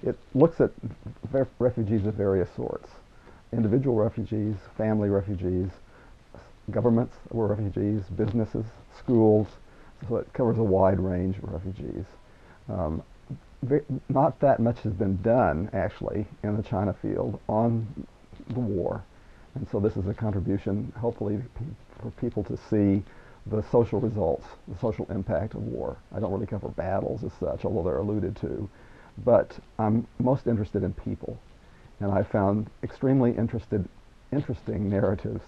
It looks at refugees of various sorts. Individual refugees, family refugees, governments were refugees, businesses, schools, so it covers a wide range of refugees. Um, Not that much has been done, actually, in the China field on the war. And so this is a contribution, hopefully, for people to see the social results, the social impact of war. I don't really cover battles as such, although they're alluded to. But I'm most interested in people. And I found extremely interesting narratives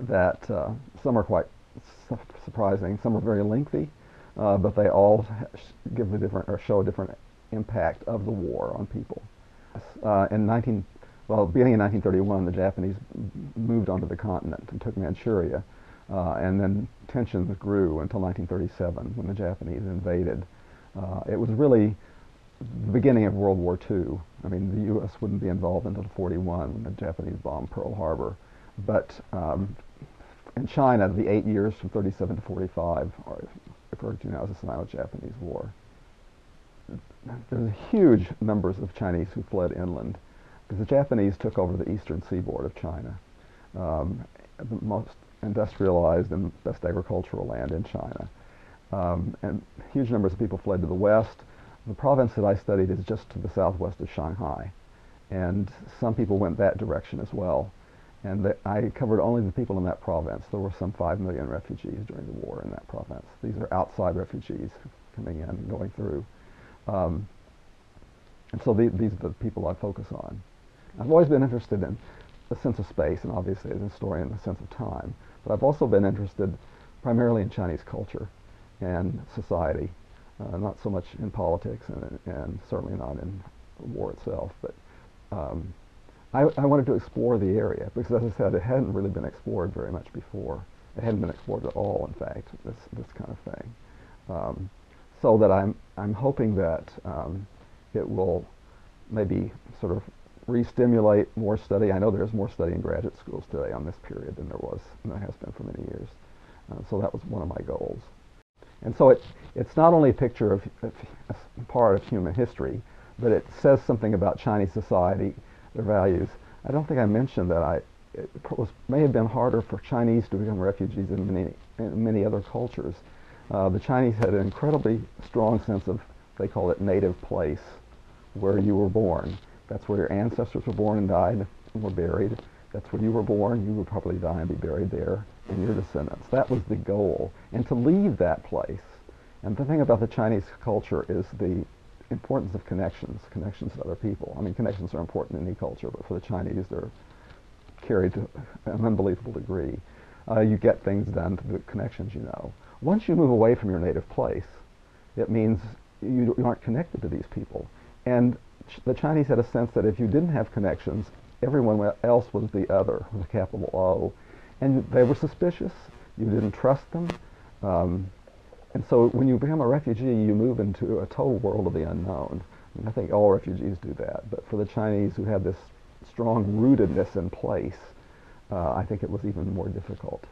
that some are quite surprising, some are very lengthy, but they all give a different or show a different impact of the war on people. Beginning in 1931, the Japanese moved onto the continent and took Manchuria, and then tensions grew until 1937 when the Japanese invaded. It was really the beginning of World War II. I mean, the U.S. wouldn't be involved until 1941 when the Japanese bombed Pearl Harbor. But in China, the 8 years from 1937 to 1945 are referred to now as the Sino-Japanese War. There's huge numbers of Chinese who fled inland because the Japanese took over the eastern seaboard of China, the most industrialized and best agricultural land in China. And huge numbers of people fled to the west. The province that I studied is just to the southwest of Shanghai, and some people went that direction as well. And I covered only the people in that province. There were some 5 million refugees during the war in that province. These are outside refugees coming in and going through. And so these are the people I focus on. I've always been interested in the sense of space, and obviously as a historian, the sense of time. But I've also been interested primarily in Chinese culture and society, not so much in politics and certainly not in the war itself. But I wanted to explore the area because, as I said, it hadn't really been explored very much before. It hadn't been explored at all, in fact, this kind of thing. So that I'm hoping that it will maybe sort of re-stimulate more study. I know there's more study in graduate schools today on this period than there has been for many years. So that was one of my goals. And so it's not only a picture of a part of human history, but it says something about Chinese society, their values. I don't think I mentioned that it may have been harder for Chinese to become refugees in many other cultures. The Chinese had an incredibly strong sense of, they call it native place, where you were born. That's where your ancestors were born and died and were buried. That's where you were born. You would probably die and be buried there and your descendants. That was the goal. And to leave that place. And the thing about the Chinese culture is the importance of connections to other people. I mean, connections are important in any culture, but for the Chinese, they're carried to an unbelievable degree. You get things done through the connections you know. Once you move away from your native place, it means you aren't connected to these people. And the Chinese had a sense that if you didn't have connections, everyone else was the other, with a capital O. And they were suspicious. You didn't trust them. And so when you become a refugee, you move into a total world of the unknown. And I think all refugees do that. But for the Chinese who had this strong rootedness in place, I think it was even more difficult.